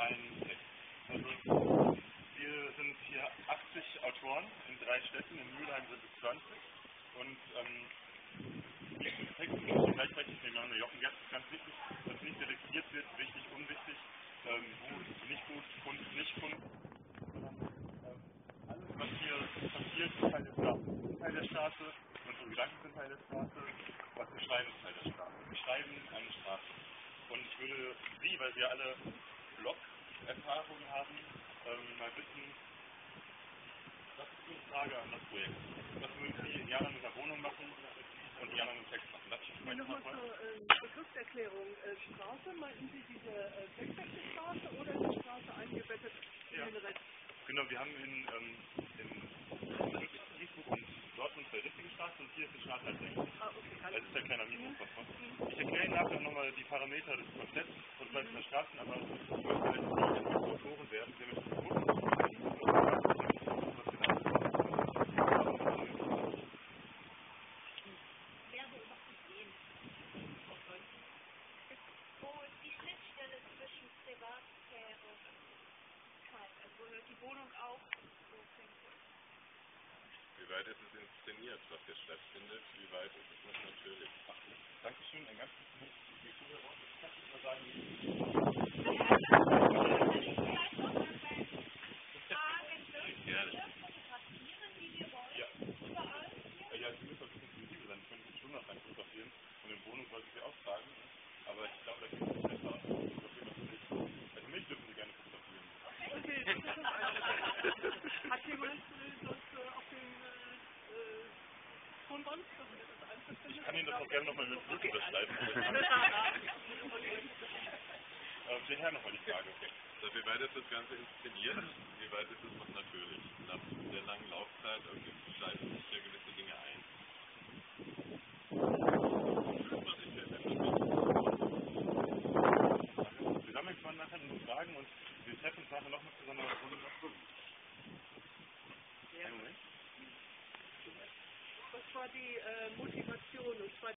einen Text. Also, wir sind hier 80 Autoren in 3 Städten, in Mülheim sind es 20 und die Texte sind gleichzeitig nebeneinander. Jochen Gerst ist ganz wichtig, dass nicht selektiert wird, wichtig, unwichtig, gut, nicht gut, Kunst, nicht Kunst, sondern alles, was hier passiert, ist Teil der Straße. Teil der Straße, unsere Gedanken sind Teil der Straße, was wir schreiben, ist Teil der Straße. Wir schreiben eine Straße. Und ich würde Sie, weil Sie alle Blog-Erfahrungen haben, mal bitten, das ist Ihre Frage an das Projekt. Was würden Sie in Jahren mit der Wohnung machen und in Jahren mit dem Text machen? Nochmal zur Begriffserklärung. Straße, meinten Sie diese textliche Straße oder die Straße eingebettet in den Rest? Genau, wir haben in Duisburg und Dortmund 2 richtige Straßen und hier ist die Straße als Länge. Das ist ein kleiner Mikrokosmos. Ich erkläre Ihnen nachher nochmal die Parameter des Konzepts und der Straßen, aber ich möchte halt nicht Autoren werden, wir möchten Wie weit ist es inszeniert, was hier stattfindet? Wie weit ist es noch natürlich? Dankeschön, ein ganz kurzes die Zuhörer. Kannst du mal sagen, ja, Sie müssen ein bisschen sensibel sein. Ich könnte mich schon noch rein fotografieren und in Wohnung wollte ich Sie auch tragen. Aber ich glaube, da gibt es besser aus. Also mich dürfen Sie gerne fotografieren. Okay, das ist das eine. Hat jemand sonst auf dem Tonband? Ich kann Ihnen das auch gerne nochmal mit Blut unterschreiben. Der Herr nochmal die Frage. Also wie weit ist das Ganze inszeniert? Wie weit ist es noch natürlich? Nach der langen Laufzeit schleifen sich ja gewisse Dinge ein. Wir sammeln zwar nachher nur Fragen und wir treffen uns nachher nochmal zusammen. Was war die Motivation? Und zwar